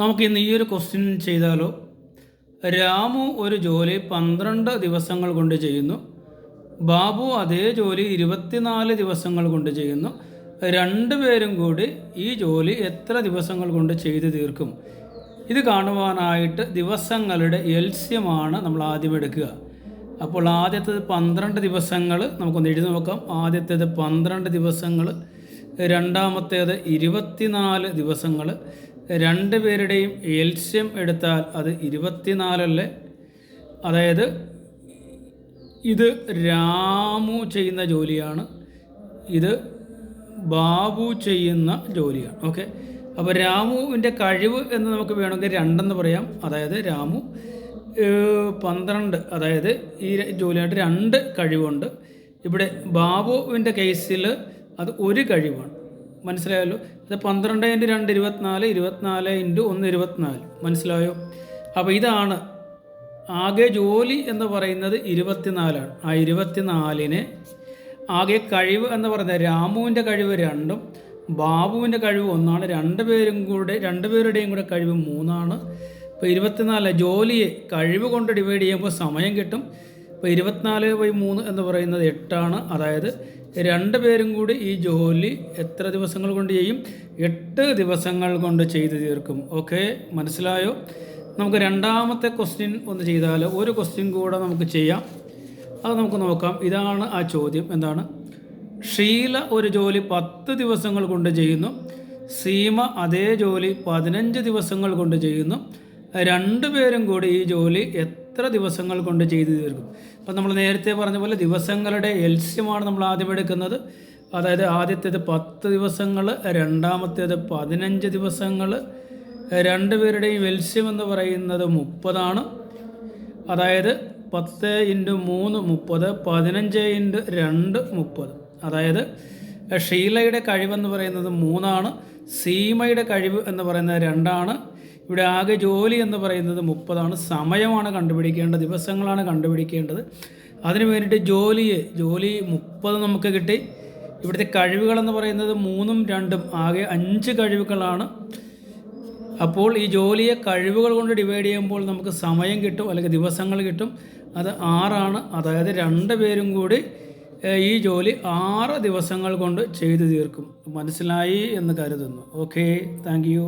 നമുക്ക് ഇന്ന് ഈ ഒരു ക്വസ്റ്റ്യൻ ചെയ്താലോ? രാമു ഒരു ജോലി 12 ദിവസങ്ങൾ കൊണ്ട് ചെയ്യുന്നു. ബാബു അതേ ജോലി 24 ദിവസങ്ങൾ കൊണ്ട് ചെയ്യുന്നു. രണ്ടുപേരും കൂടി ഈ ജോലി എത്ര ദിവസങ്ങൾ കൊണ്ട് ചെയ്തു തീർക്കും? ഇത് കാണുവാനായിട്ട് ദിവസങ്ങളുടെ എൽസ്യമാണ് നമ്മൾ ആദ്യം എടുക്കുക. അപ്പോൾ ആദ്യത്തേത് 12 ദിവസങ്ങൾ നമുക്കൊന്ന് എഴുതി നോക്കാം. ആദ്യത്തേത് 12 ദിവസങ്ങൾ, രണ്ടാമത്തേത് 24 ദിവസങ്ങൾ. രണ്ടുപേരുടെയും എൽസ്യം എടുത്താൽ അത് 24 അല്ലേ? അതായത് ഇത് രാമു ചെയ്യുന്ന ജോലിയാണ്, ഇത് ബാബു ചെയ്യുന്ന ജോലിയാണ്. ഓക്കെ, അപ്പോൾ രാമുവിൻ്റെ കഴിവ് എന്ന് നമുക്ക് വേണമെങ്കിൽ 2 പറയാം. അതായത് രാമു 12, അതായത് ഈ ജോലിയായിട്ട് 2 കഴിവുണ്ട്. ഇവിടെ ബാബുവിൻ്റെ കേസിൽ അത് 1 കഴിവാണ്. മനസ്സിലായല്ലോ? അത് 12 × 2 24, 24 × 1 24. മനസ്സിലായോ? അപ്പോൾ ഇതാണ് ആകെ ജോലി എന്ന് പറയുന്നത് 24 ആണ്. ആ 24-നെ ആകെ കഴിവ് എന്ന് പറയുന്നത് രാമുവിൻ്റെ കഴിവ് 2ഉം ബാബുവിൻ്റെ കഴിവ് 1ആണ്. രണ്ടുപേരുടെയും കൂടെ കഴിവ് 3ആണ്. ഇപ്പോൾ 24 ജോലിയെ കഴിവ് കൊണ്ട് ഡിവൈഡ് ചെയ്യുമ്പോൾ സമയം കിട്ടും. ഇപ്പോൾ 24/3 എന്ന് പറയുന്നത് 8ആണ്. അതായത് രണ്ടുപേരും കൂടി ഈ ജോലി എത്ര ദിവസങ്ങൾ കൊണ്ട് ചെയ്യും? 8 ദിവസങ്ങൾ കൊണ്ട് ചെയ്തു തീർക്കും. ഓക്കെ, മനസ്സിലായോ? നമുക്ക് രണ്ടാമത്തെ ക്വസ്റ്റ്യൻ ഒന്ന് ചെയ്താലോ? ഒരു ക്വസ്റ്റ്യൻ കൂടെ നമുക്ക് ചെയ്യാം, അത് നമുക്ക് നോക്കാം. ഇതാണ് ആ ചോദ്യം. എന്താണ്? ഷീല ഒരു ജോലി 10 ദിവസങ്ങൾ കൊണ്ട് ചെയ്യുന്നു. സീമ അതേ ജോലി 15 ദിവസങ്ങൾ കൊണ്ട് ചെയ്യുന്നു. രണ്ടുപേരും കൂടി ഈ ജോലി എത്ര ദിവസങ്ങൾ കൊണ്ട് ചെയ്തു തീർക്കും? അപ്പം നമ്മൾ നേരത്തെ പറഞ്ഞ പോലെ ദിവസങ്ങളുടെ എൽസ്യമാണ് നമ്മൾ ആദ്യം എടുക്കുന്നത്. അതായത് ആദ്യത്തേത് 10 ദിവസങ്ങൾ, രണ്ടാമത്തേത് 15 ദിവസങ്ങൾ. രണ്ടുപേരുടെയും എൽസ്യം എന്ന് പറയുന്നത് 30ആണ്. അതായത് 10 × 3 30, 15 × 2 30. അതായത് ഷീലയുടെ കഴിവെന്ന് പറയുന്നത് 3ആണ്, സീമയുടെ കഴിവ് എന്ന് പറയുന്നത് 2ആണ്. ഇവിടെ ആകെ ജോലി എന്ന് പറയുന്നത് 30ആണ്. സമയമാണ് കണ്ടുപിടിക്കേണ്ടത്, ദിവസങ്ങളാണ് കണ്ടുപിടിക്കേണ്ടത്. അതിന് വേണ്ടിയിട്ട് ജോലി 30 നമുക്ക് കിട്ടി. ഇവിടുത്തെ കഴിവുകളെന്ന് പറയുന്നത് 3ഉം 2ഉം ആകെ 5 കഴിവുകളാണ്. അപ്പോൾ ഈ ജോലിയെ കഴിവുകൾ കൊണ്ട് ഡിവൈഡ് ചെയ്യുമ്പോൾ നമുക്ക് സമയം കിട്ടും, അല്ലെങ്കിൽ ദിവസങ്ങൾ കിട്ടും. അത് 6ആണ്. അതായത് രണ്ടുപേരും കൂടി ഈ ജോലി 6 ദിവസങ്ങൾ കൊണ്ട് ചെയ്തു തീർക്കും. മനസ്സിലായി എന്ന് കരുതുന്നു. Okay, thank you.